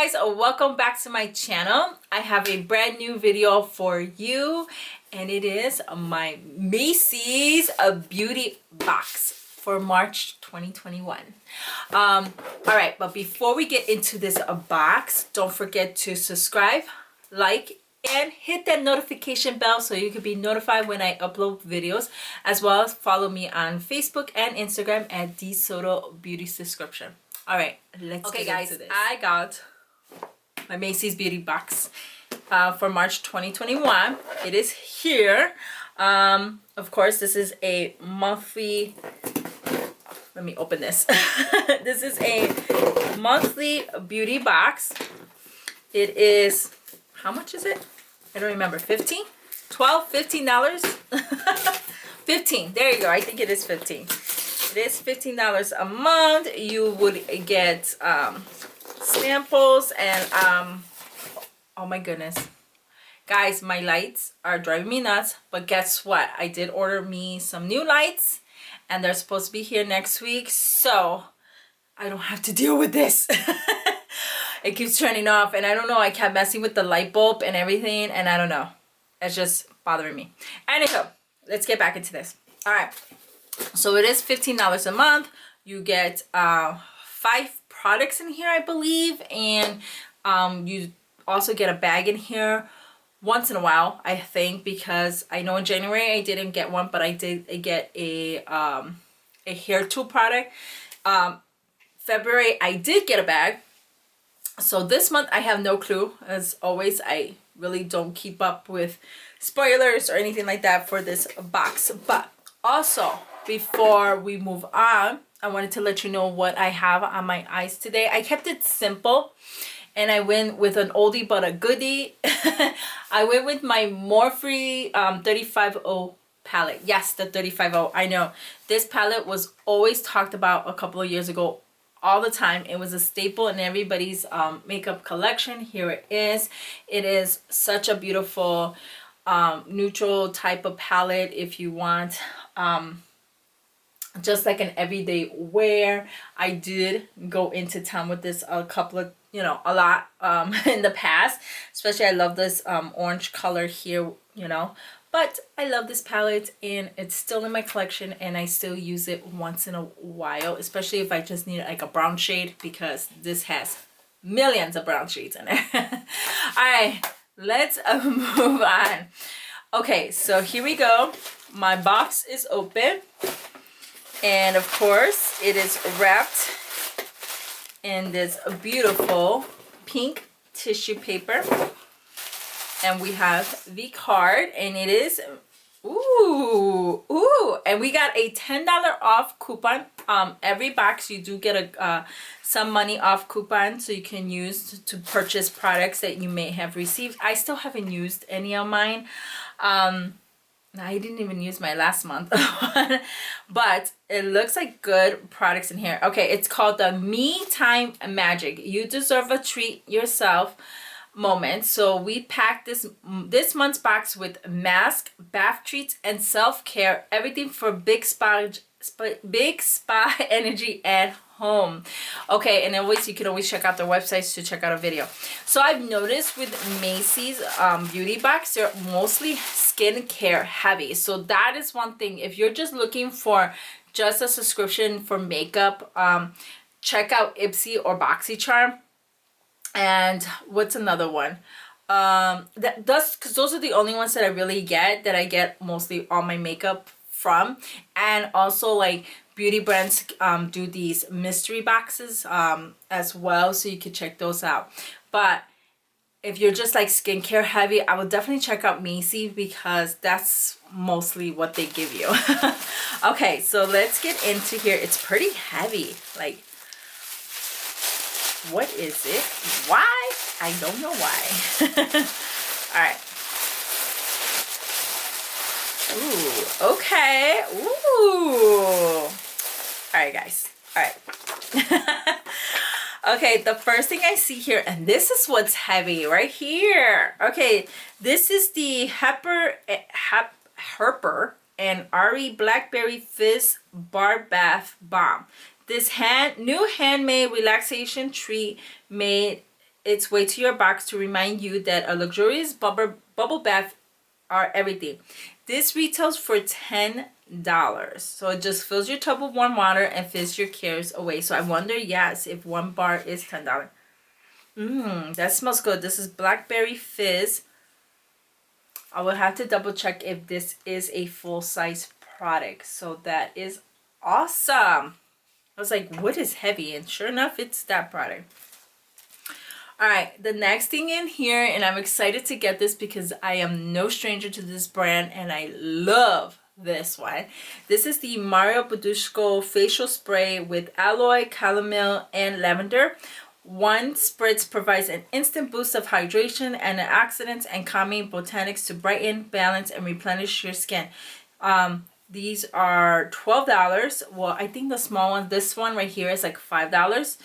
guys, welcome back to my channel. I have a brand new video for you, and it is my Macy's beauty box for March 2021. All right, but before we get into this box, don't forget to subscribe, like, and hit that notification bell so you can be notified when I upload videos, as well as follow me on Facebook and Instagram at DSoto Beauty Subscription. All right, let's get into this. I got my Macy's beauty box for March 2021. It is here. Of course, this is a monthly. Let me open this. This is a monthly beauty box. It is, how much is it? I don't remember. 15? 12? $15? 15. There you go. I think it is 15. It is $15 a month. You would get samples and oh my goodness, guys, my lights are driving me nuts, but guess what? I did order me some new lights and they're supposed to be here next week, so I don't have to deal with this. It keeps turning off and I don't know, I kept messing with the light bulb and everything, and I don't know, it's just bothering me. Anyhow, let's get back into this. All right, so it is $15 a month. You get 5 products in here, I believe, and you also get a bag in here once in a while, I think, because I know in January I didn't get one, but I did get a hair tool product. February I did get a bag. So this month I have no clue. As always, I really don't keep up with spoilers or anything like that for this box. But also, before we move on, I wanted to let you know what I have on my eyes today. I kept it simple and I went with an oldie but a goodie. I went with my Morphe 350 palette. Yes, the 350. I know this palette was always talked about a couple of years ago, all the time. It was a staple in everybody's makeup collection. Here it is. It is such a beautiful neutral type of palette if you want just like an everyday wear. I did go into town with this a couple of, a lot in the past. Especially I love this orange color here, but I love this palette and it's still in my collection and I still use it once in a while, especially if I just need like a brown shade, because this has millions of brown shades in it. All right, let's move on. Okay, so here we go. My box is open. And of course, it is wrapped in this beautiful pink tissue paper. And we have the card, and it is, and we got a $10 off coupon. Every box you do get a some money off coupon, so you can use to purchase products that you may have received. I still haven't used any of mine. I didn't even use my last month one, but it looks like good products in here. Okay, it's called the Me Time Magic. You deserve a treat yourself moment. So we packed this month's box with mask, bath treats, and self-care. Everything for big spa energy at home. Okay, and always you can always check out their websites to check out a video. So I've noticed with Macy's beauty box, they're mostly skincare heavy. So that is one thing. If you're just looking for just a subscription for makeup, check out Ipsy or BoxyCharm. And what's another one? Because those are the only ones that I really get, that I get mostly all my makeup from. And also like beauty brands do these mystery boxes as well, so you can check those out. But if you're just like skincare heavy, I would definitely check out Macy's, because that's mostly what they give you. Okay, so let's get into here. It's pretty heavy. Like, what is it? Why? I don't know why. All right. Ooh, okay. Ooh. All right, guys. All right. Okay, the first thing I see here, and this is what's heavy right here. Okay, this is the Harper and Ari Blackberry Fizz Bar Bath Bomb. This new handmade relaxation treat made its way to your box to remind you that a luxurious bubble bath are everything. This retails for $10. So it just fills your tub with warm water and fizzes your cares away. So I wonder, yes, if one bar is $10. That smells good. This is Blackberry Fizz. I will have to double check if this is a full-size product. So that is awesome. I was like, what is heavy? And sure enough, it's that product. Alright, the next thing in here, and I'm excited to get this because I am no stranger to this brand and I love this one. This is the Mario Badescu facial spray with aloe, chamomile, and lavender. One spritz provides an instant boost of hydration, antioxidants, and calming botanics to brighten, balance, and replenish your skin. These are $12. Well, I think the small one, this one right here is like $5.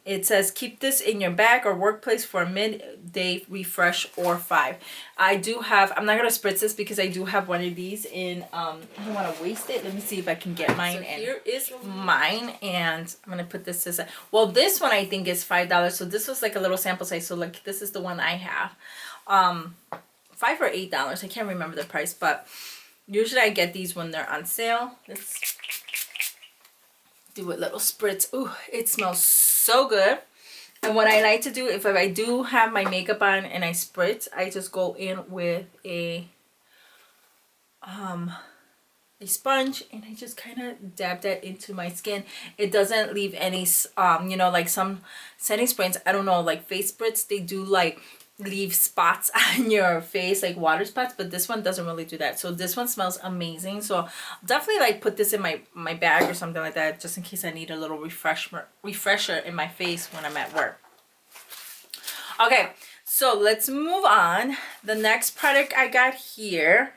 It says keep this in your bag or workplace for a midday refresh or 5. I do have, I'm not going to spritz this because I do have one of these in, I don't want to waste it. Let me see if I can get mine. So here is mine, and I'm going to put this aside. Well, this one I think is $5. So this was like a little sample size. So like this is the one I have. $5 or $8. I can't remember the price, but usually I get these when they're on sale. Let's do a little spritz. Ooh, it smells so good. And what I like to do, if I do have my makeup on and I spritz, I just go in with a sponge and I just kind of dab that into my skin. It doesn't leave any you know, like some setting sprays, I don't know, like face spritz, they do like leave spots on your face, like water spots, but this one doesn't really do that. So this one smells amazing. So I'll definitely like put this in my bag or something like that, just in case I need a little refresher in my face when I'm at work. Okay, so let's move on. The next product I got here,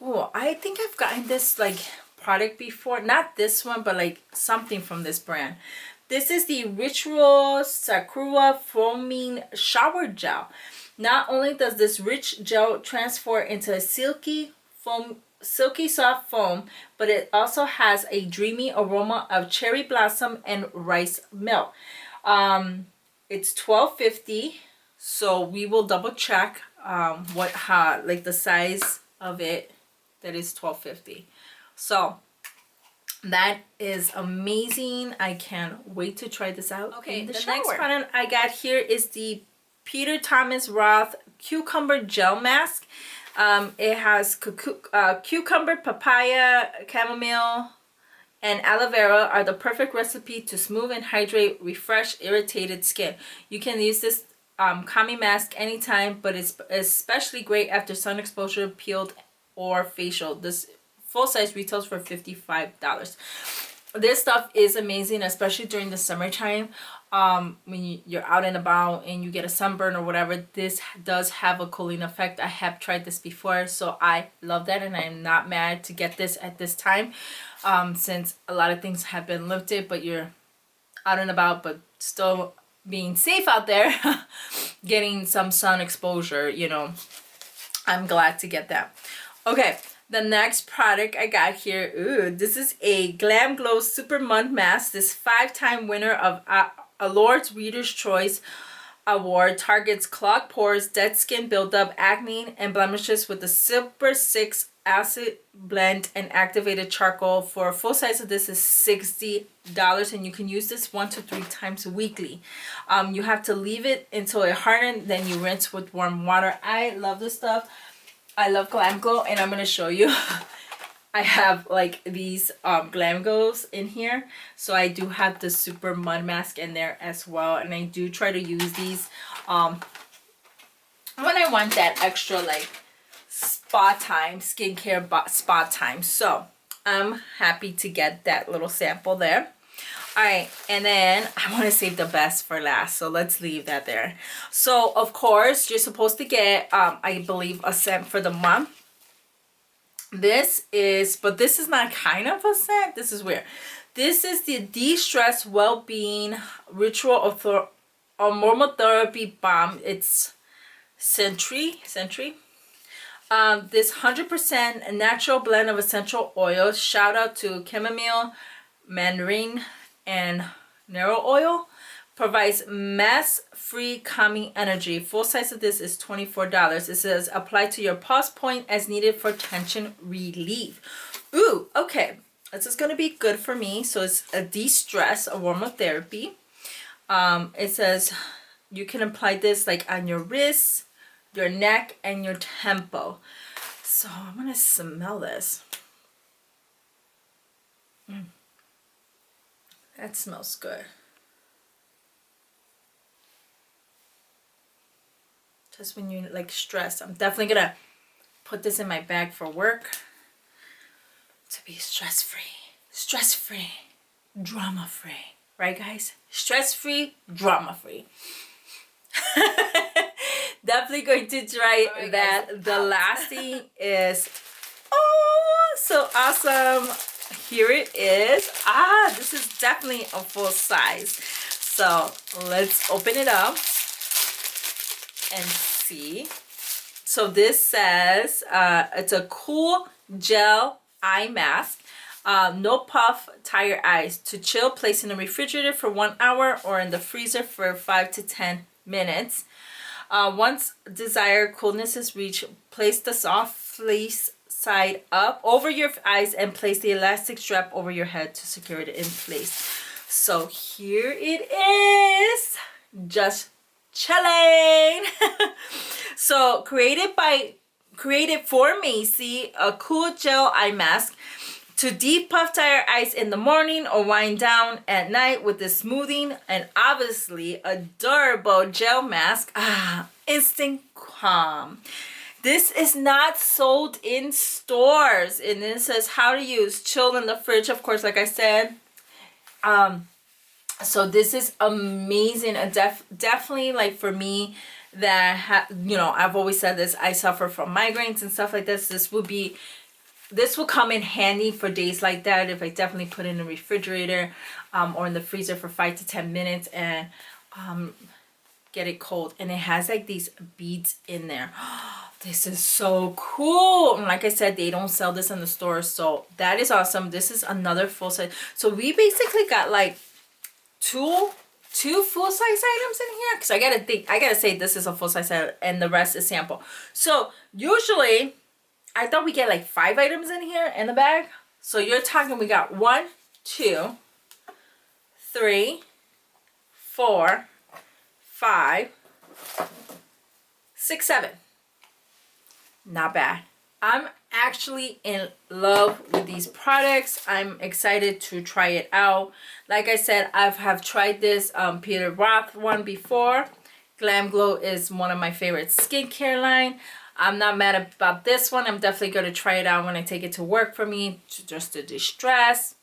oh, I think I've gotten this like product before, not this one, but like something from this brand. This is the Referral Sakura Foaming Shower Gel. Not only does this rich gel transform into a silky soft foam, but it also has a dreamy aroma of cherry blossom and rice milk. It's $12.50, so we will double check like the size of it. That is $12.50. So that is amazing. I can't wait to try this out. Okay, the next product I got here is the Peter Thomas Roth Cucumber Gel Mask. It has cucumber, papaya, chamomile, and aloe vera are the perfect recipe to smooth and hydrate, refresh irritated skin. You can use this calming mask anytime, but it's especially great after sun exposure, peeled, or facial. This full size retails for $55. This stuff is amazing, especially during the summertime. When you're out and about and you get a sunburn or whatever, this does have a cooling effect. I have tried this before, so I love that, and I'm not mad to get this at this time, since a lot of things have been lifted, but you're out and about, but still being safe out there, getting some sun exposure, you know. I'm glad to get that. Okay. The next product I got here, ooh, this is a Glamglow Supermud Mask. This 5-time winner of Aloe's Reader's Choice Award targets clogged pores, dead skin buildup, acne, and blemishes with the Super 6 acid blend and activated charcoal. For a full size of this is $60, and you can use this 1 to 3 times weekly. You have to leave it until it hardens, then you rinse with warm water. I love this stuff. I love Glamglow, and I'm going to show you. I have like these Glamglows in here. So I do have the Supermud mask in there as well. And I do try to use these when I want that extra like spa time, skincare spa time. So I'm happy to get that little sample there. Alright, and then I want to save the best for last, so let's leave that there. So, of course, you're supposed to get, I believe, a scent for the month. This is not kind of a scent. This is weird. This is the De-Stress Wellbeing Ritual Aromatherapy Balm. It's Scentered. This 100% natural blend of essential oils. Shout out to chamomile, mandarin, and narrow oil, provides mess-free calming energy. Full size of this is $24. It says apply to your pulse point as needed for tension relief. Ooh, okay. This is going to be good for me. So it's a de-stress aromatherapy. It says you can apply this like on your wrists, your neck, and your temple. So I'm going to smell this. That smells good. Just when you're like stressed. I'm definitely gonna put this in my bag for work to be stress-free, drama-free. Right, guys? Stress-free, drama-free. Definitely going to try that. Guys, the last thing is, oh, so awesome. Here it is. This is definitely a full size. So let's open it up and see. So this says it's a cool gel eye mask. No puff, tire eyes. To chill, place in the refrigerator for 1 hour or in the freezer for 5 to 10 minutes. Once desired coolness is reached, place the soft fleece side up over your eyes and place the elastic strap over your head to secure it in place. So here it is, just chilling. So created for Macy, a cool gel eye mask to depuff tire eyes in the morning or wind down at night with the smoothing and obviously a durable gel mask. Instant calm. This is not sold in stores, and it says how to use. Chill in the fridge, of course, like I said. So this is amazing. Definitely, like for me, that you know, I've always said this. I suffer from migraines and stuff like this. This will come in handy for days like that. If I definitely put it in the refrigerator, or in the freezer for 5 to 10 minutes and get it cold. And it has like these beads in there. This is so cool. And like I said, they don't sell this in the store, so that is awesome. This is another full size. So we basically got like two full size items in here, because I gotta say this is a full size item and the rest is sample. So usually I thought we get like 5 items in here in the bag. So you're talking, we got 1, 2, 3, 4, 5, 6, 7. Not bad. I'm actually in love with these products. I'm excited to try it out. Like I said, I have tried this Peter Roth one before. Glamglow is one of my favorite skincare line. I'm not mad about this one. I'm definitely going to try it out when I take it to work for me, just to distress.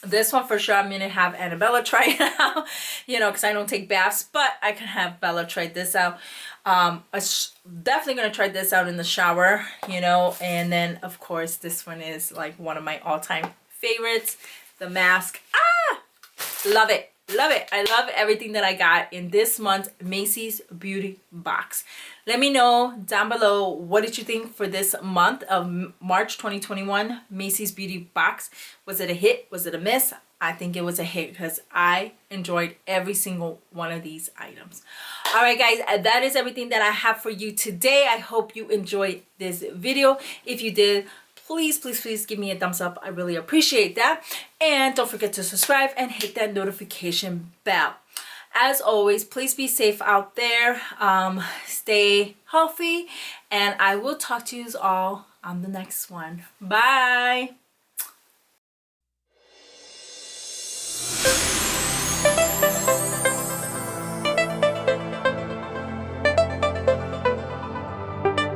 This one for sure, I'm going to have Annabella try it out, you know, because I don't take baths, but I can have Bella try this out. Definitely going to try this out in the shower, you know, and then, of course, this one is like one of my all-time favorites, the mask. Love it. Love it. I love everything that I got in this month's Macy's Beauty Box. Let me know down below, what did you think for this month of March 2021 Macy's Beauty Box? Was it a hit? Was it a miss? I think it was a hit because I enjoyed every single one of these items. All right, guys, that is everything that I have for you today. I hope you enjoyed this video. If you did, please, please, please give me a thumbs up. I really appreciate that. And don't forget to subscribe and hit that notification bell. As always, please be safe out there. Stay healthy. And I will talk to you all on the next one. Bye.